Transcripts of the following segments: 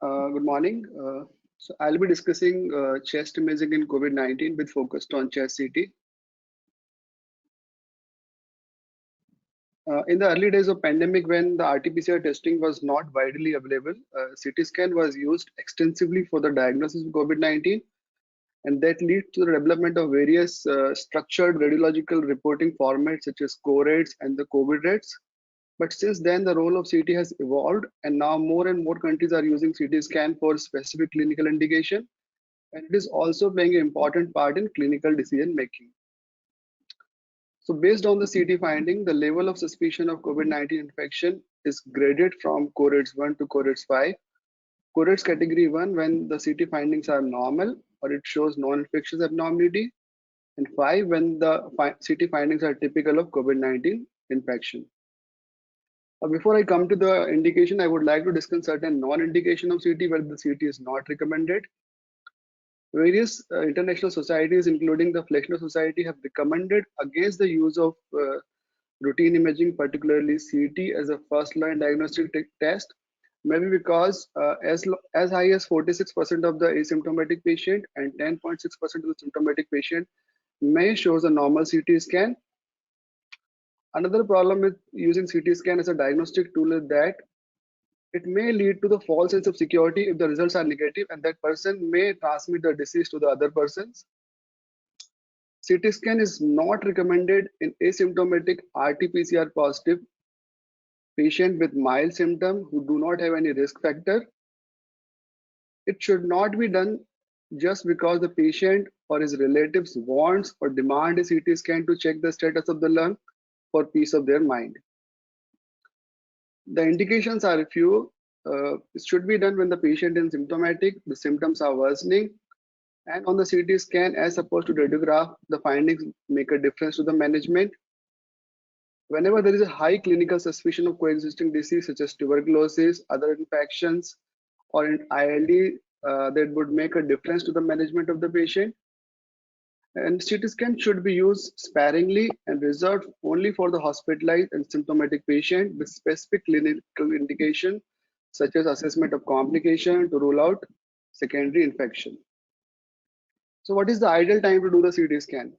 Good morning. I'll be discussing chest imaging in COVID-19 with focus on chest CT. In the early days of pandemic, when the RT-PCR testing was not widely available, CT scan was used extensively for the diagnosis of COVID-19, and that led to the development of various structured radiological reporting formats such as CORADS and the COVID rates. But since then, the role of CT has evolved, and now more and more countries are using CT scan for specific clinical indication, and it is also playing an important part in clinical decision making. So based on the CT finding, the level of suspicion of COVID-19 infection is graded from CORADS 1 to CORADS 5. CORADS category 1 when the CT findings are normal or it shows non-infectious abnormality, and 5 when the CT findings are typical of COVID-19 infection. Before I come to the indication, I would like to discuss certain non-indication of CT where the CT is not recommended. Various international societies, including the Flexner Society, have recommended against the use of routine imaging, particularly CT, as a first-line diagnostic test. Maybe because as high as 46% of the asymptomatic patient and 10.6% of the symptomatic patient may shows a normal CT scan. Another problem with using CT scan as a diagnostic tool is that it may lead to the false sense of security if the results are negative, and that person may transmit the disease to the other persons. CT scan is not recommended in asymptomatic RT-PCR positive patient with mild symptom who do not have any risk factor. It should not be done just because the patient or his relatives wants or demand a CT scan to check the status of the lung for peace of their mind. The indications are few. It should be done when the patient is symptomatic, the symptoms are worsening, and on the CT scan as opposed to radiograph, the findings make a difference to the management. Whenever there is a high clinical suspicion of coexisting disease such as tuberculosis, other infections, or in ILD, that would make a difference to the management of the patient. And CT scan should be used sparingly and reserved only for the hospitalized and symptomatic patient with specific clinical indication such as assessment of complication to rule out secondary infection. So what is the ideal time to do the CT scan?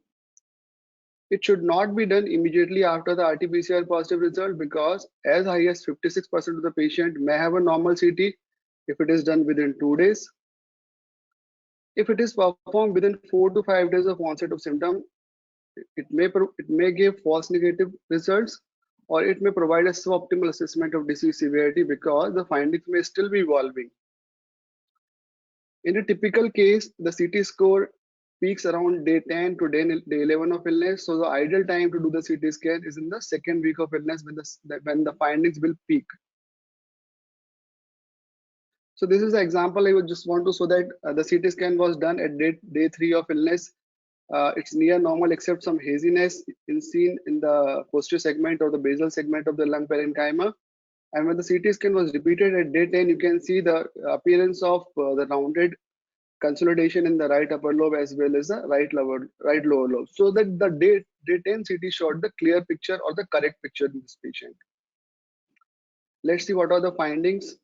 It should not be done immediately after the RT-PCR positive result because as high as 56% of the patient may have a normal CT if it is done within 2 days. If it is performed within 4 to 5 days of onset of symptom, it may give false negative results, or it may provide a suboptimal assessment of disease severity because the findings may still be evolving. In a typical case, the CT score peaks around day 10 to day 11 of illness. So the ideal time to do the CT scan is in the second week of illness when the findings will peak. So this is an example I would just want to show that the CT scan was done at day 3 of illness. It's near normal except some haziness seen in the posterior segment or the basal segment of the lung parenchyma. And when the CT scan was repeated at day 10, you can see the appearance of the rounded consolidation in the right upper lobe as well as the right lower lobe. So that the day 10 CT showed the clear picture or the correct picture in this patient. Let's see what are the findings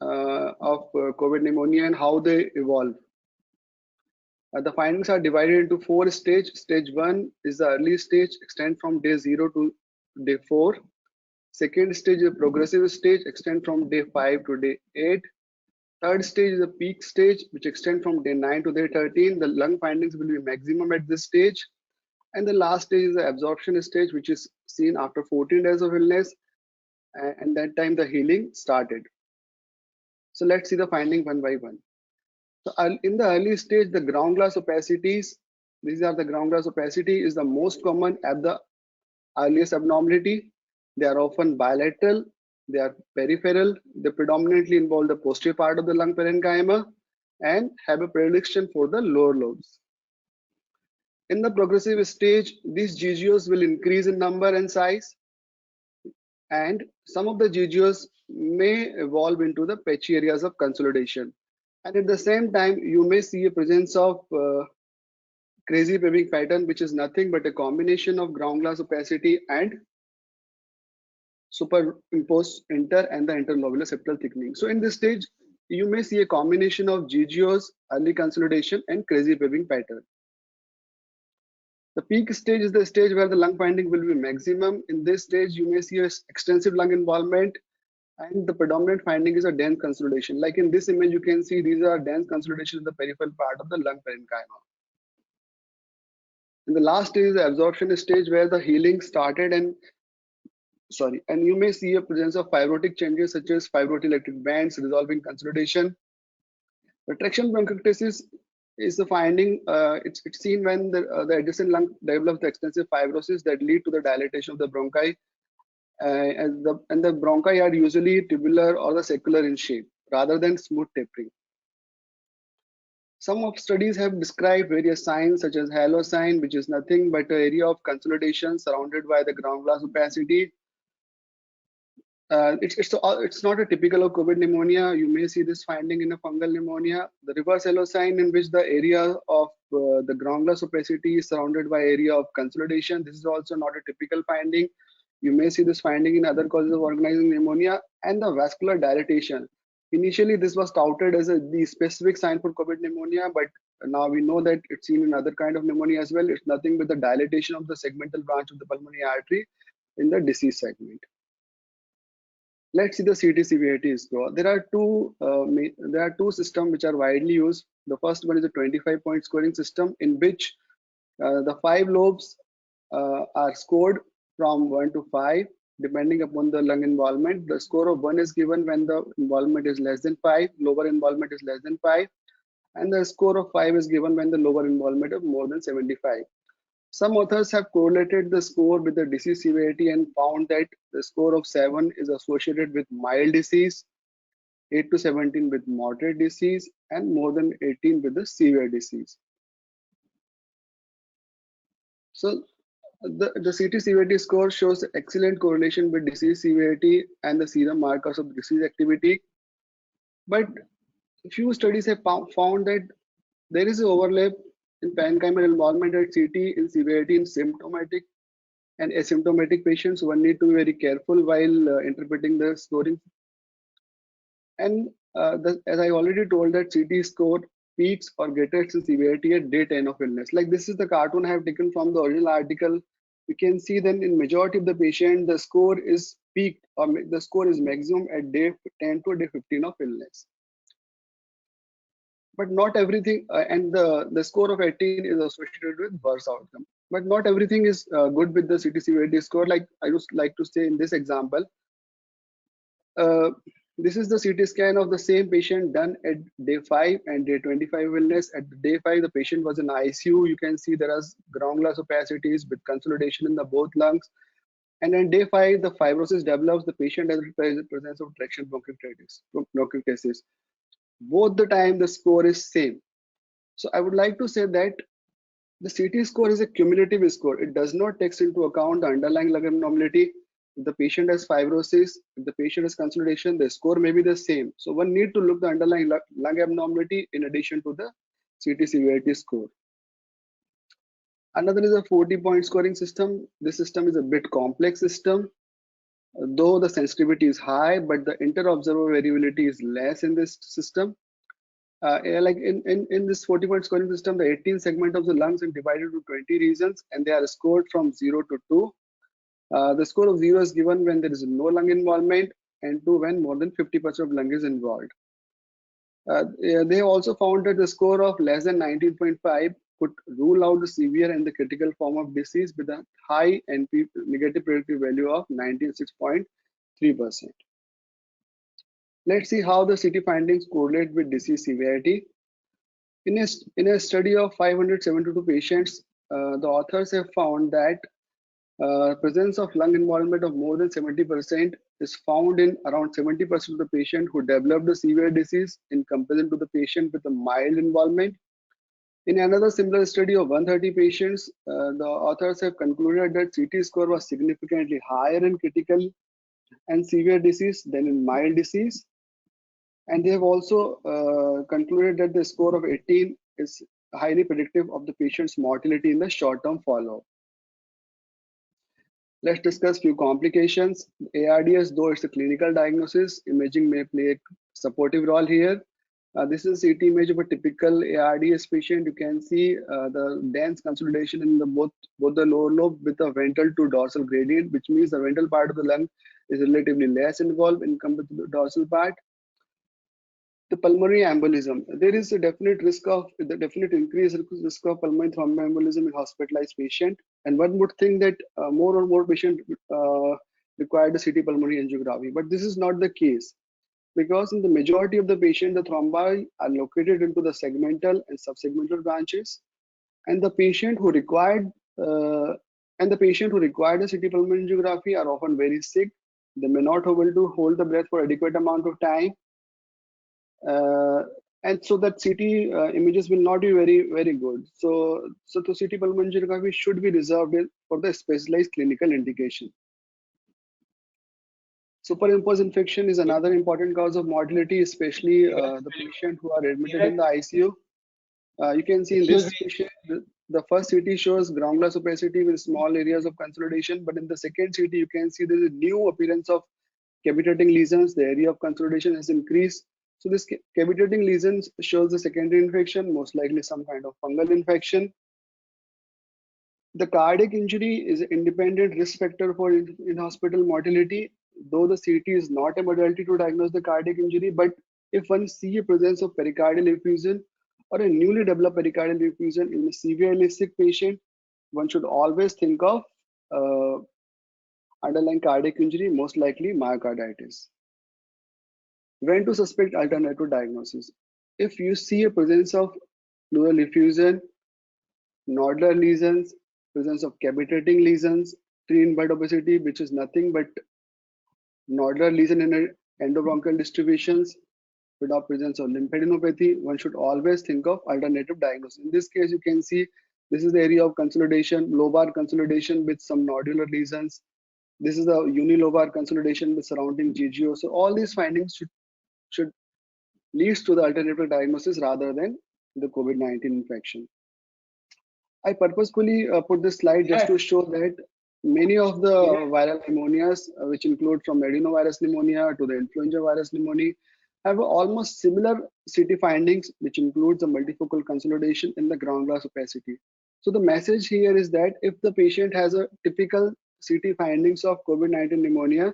of COVID pneumonia and how they evolve. The findings are divided into 4 stages. Stage 1 is the early stage, extend from day 0 to day 4. Second stage is a progressive stage, extend from day 5 to day 8. Third stage is a peak stage, which extend from day 9 to day 13. The lung findings will be maximum at this stage. And the last stage is the absorption stage, which is seen after 14 days of illness. And that time the healing started. So let's see the finding one by one. So in the early stage, the ground glass opacities, these are the ground glass opacity is the most common at the earliest abnormality. They are often bilateral, they are peripheral, they predominantly involve the posterior part of the lung parenchyma and have a predilection for the lower lobes. In the progressive stage, these GGOs will increase in number and size, and some of the GGOs may evolve into the patchy areas of consolidation. And at the same time, you may see a presence of crazy paving pattern, which is nothing but a combination of ground glass opacity and superimposed inter and the interlobular septal thickening. So in this stage, you may see a combination of GGOs, early consolidation, and crazy paving pattern. The peak stage is the stage where the lung finding will be maximum. In this stage, you may see extensive lung involvement, and the predominant finding is a dense consolidation. Like in this image, you can see these are dense consolidation in the peripheral part of the lung parenchyma. In the last stage is the absorption stage where the healing started, and you may see a presence of fibrotic changes such as fibroelectric bands, resolving consolidation. The traction bronchiectasis is the finding. It's seen when the adjacent lung develops the extensive fibrosis that lead to the dilatation of the bronchi, and the bronchi are usually tubular or the secular in shape rather than smooth tapering. Some of studies have described various signs such as halo sign, which is nothing but an area of consolidation surrounded by the ground glass opacity. It's not a typical of COVID pneumonia. You may see this finding in a fungal pneumonia. The reverse halo sign, in which the area of the ground glass opacity is surrounded by area of consolidation. This is also not a typical finding. You may see this finding in other causes of organizing pneumonia. And the vascular dilatation. Initially, this was touted as the specific sign for COVID pneumonia, but now we know that it's seen in other kind of pneumonia as well. It's nothing but the dilatation of the segmental branch of the pulmonary artery in the disease segment. Let's see the CT severity score. There are two systems which are widely used. The first one is a 25-point scoring system, in which the 5 lobes are scored from 1 to 5 depending upon the lung involvement. The score of 1 is given when the involvement is less than 5, lower involvement is less than 5, and the score of 5 is given when the lower involvement is more than 75. Some authors have correlated the score with the disease severity and found that the score of 7 is associated with mild disease, 8 to 17 with moderate disease, and more than 18 with the severe disease. So the CT severity score shows excellent correlation with disease severity and the serum markers of disease activity. But few studies have found that there is an overlap in parenchymal involvement at CT in severity in symptomatic and asymptomatic patients. One need to be very careful while interpreting the scoring. And as I already told, that CT score peaks or gets in severity at day 10 of illness. Like this is the cartoon I have taken from the original article. You can see then in majority of the patient, the score is peaked or the score is maximum at day 10 to day 15 of illness. But not everything, and the score of 18 is associated with worse outcome. But not everything is good with the CT severity score. Like I just like to say in this example, this is the CT scan of the same patient done at day 5 and day 25 illness. At day 5, the patient was in ICU. You can see there are ground glass opacities with consolidation in the both lungs. And on day 5, the fibrosis develops. The patient has presence of traction bronchiectasis. Both the time the score is same. So I would like to say that the CT score is a cumulative score. It does not take into account the underlying lung abnormality. If the patient has fibrosis, if the patient has consolidation, the score may be the same. So one need to look the underlying lung abnormality in addition to the CT severity score. Another is a 40-point scoring system. This system is a bit complex system. Though the sensitivity is high, but the inter-observer variability is less in this system. Like in this 40-point scoring system, the 18 segment of the lungs are divided into 20 regions, and they are scored from 0 to 2. The score of 0 is given when there is no lung involvement, and 2 when more than 50% of lung is involved. They have also found that the score of less than 19.5 could rule out the severe and the critical form of disease with a high NP negative predictive value of 96.3%. Let's see how the CT findings correlate with disease severity. In a study of 572 patients, the authors have found that presence of lung involvement of more than 70% is found in around 70% of the patient who developed a severe disease in comparison to the patient with a mild involvement. In another similar study of 130 patients, the authors have concluded that CT score was significantly higher in critical and severe disease than in mild disease. And they have also concluded that the score of 18 is highly predictive of the patient's mortality in the short-term follow-up. Let's discuss few complications. ARDS, though it's a clinical diagnosis, imaging may play a supportive role here. This is a CT image of a typical ARDS patient. You can see the dense consolidation in the both the lower lobe with a ventral to dorsal gradient, which means the ventral part of the lung is relatively less involved in compared to the dorsal part. The pulmonary embolism. There is a definite increased risk of pulmonary thromboembolism in hospitalized patient. And one would think that more and more patients require the CT pulmonary angiography, but this is not the case, because in the majority of the patient, the thrombi are located into the segmental and subsegmental branches, and the patient who required uh, a CT pulmonary angiography are often very sick. They may not be able to hold the breath for adequate amount of time, uh, and so that CT images will not be very good. So the CT pulmonary angiography should be reserved for the specialized clinical indication. Superimposed infection is another important cause of mortality, especially the patient who are admitted in the ICU. You can see in this patient, the first CT shows ground glass opacity with small areas of consolidation, but in the second CT, you can see there is a new appearance of cavitating lesions. The area of consolidation has increased. So this cavitating lesions shows the secondary infection, most likely some kind of fungal infection. The cardiac injury is an independent risk factor for in-hospital mortality, though the CT is not a modality to diagnose the cardiac injury. But if one see a presence of pericardial effusion or a newly developed pericardial effusion in a severely sick patient, one should always think of uh, underlying cardiac injury, most likely myocarditis. When to suspect alternative diagnosis? If you see a presence of pleural effusion, nodular lesions, presence of cavitating lesions, 3-in-1 obesity, which is nothing but nodular lesion in endobronchial distributions, without presence of lymphadenopathy, one should always think of alternative diagnosis. In this case, you can see this is the area of consolidation, lobar consolidation with some nodular lesions. This is the unilobar consolidation with surrounding GGO. So all these findings should leads to the alternative diagnosis rather than the COVID-19 infection. I purposefully put this slide just to show that many of the viral pneumonias, which include from adenovirus pneumonia to the influenza virus pneumonia, have almost similar CT findings, which includes the multifocal consolidation in the ground glass opacity. So the message here is that if the patient has a typical CT findings of COVID-19 pneumonia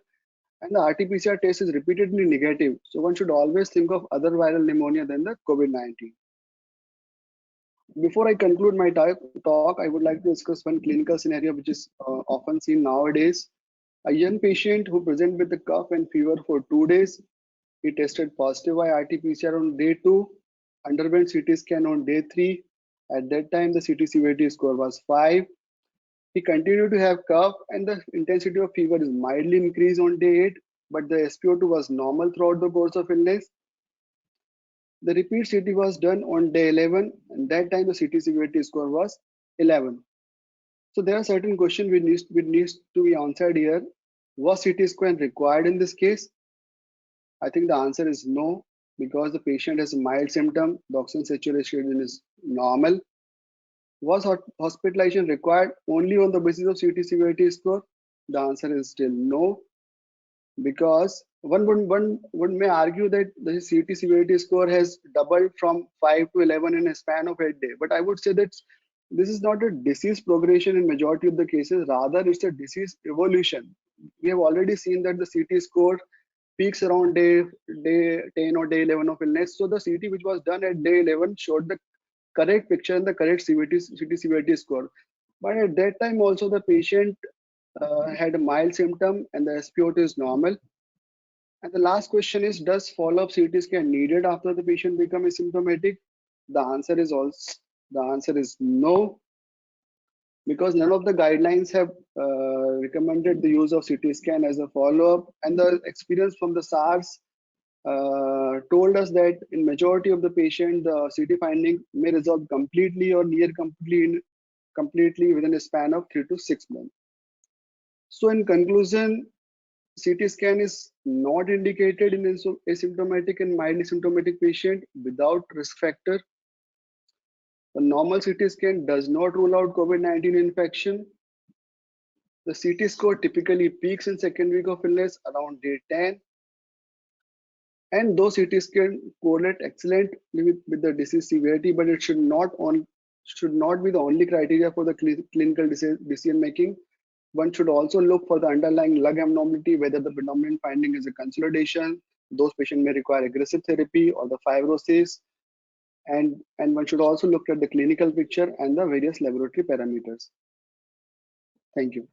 and the RT-PCR test is repeatedly negative, so one should always think of other viral pneumonia than the COVID-19. Before I conclude my talk, I would like to discuss one clinical scenario which is often seen nowadays. A young patient who presented with a cough and fever for 2 days. He tested positive by RT-PCR on day 2, underwent CT scan on day 3. At that time, the CT severity score was 5. He continued to have cough and the intensity of fever is mildly increased on day 8, but the SpO2 was normal throughout the course of illness. The repeat CT was done on day 11, and that time the CT severity score was 11. So there are certain questions which needs to be answered here. Was CT scan required in this case? I think the answer is no, because the patient has a mild symptom, the oxygen saturation is normal. Was hospitalization required only on the basis of CT severity score? The answer is still no, because one may argue that the CT severity score has doubled from 5 to 11 in a span of 8 days. But I would say that this is not a disease progression in majority of the cases, rather it's a disease evolution. We have already seen that the CT score peaks around day 10 or day 11 of illness. So the CT which was done at day 11 showed the correct picture and the correct CT severity score. But at that time also the patient had a mild symptom and the SpO2 is normal. And the last question is, does follow-up CT scan needed after the patient becomes asymptomatic? The answer is no, because none of the guidelines have recommended the use of CT scan as a follow-up, and the experience from the SARS told us that in majority of the patient, the CT finding may resolve completely or near completely within a span of 3 to 6 months. So in conclusion, CT scan is not indicated in asymptomatic and mildly symptomatic patient without risk factor. A normal CT scan does not rule out COVID-19 infection. The CT score typically peaks in second week of illness around day 10. And those CT scan correlate excellently with the disease severity, but it should not be the only criteria for the clinical decision making. One should also look for the underlying lung abnormality, whether the predominant finding is a consolidation. Those patients may require aggressive therapy or the fibrosis. And one should also look at the clinical picture and the various laboratory parameters. Thank you.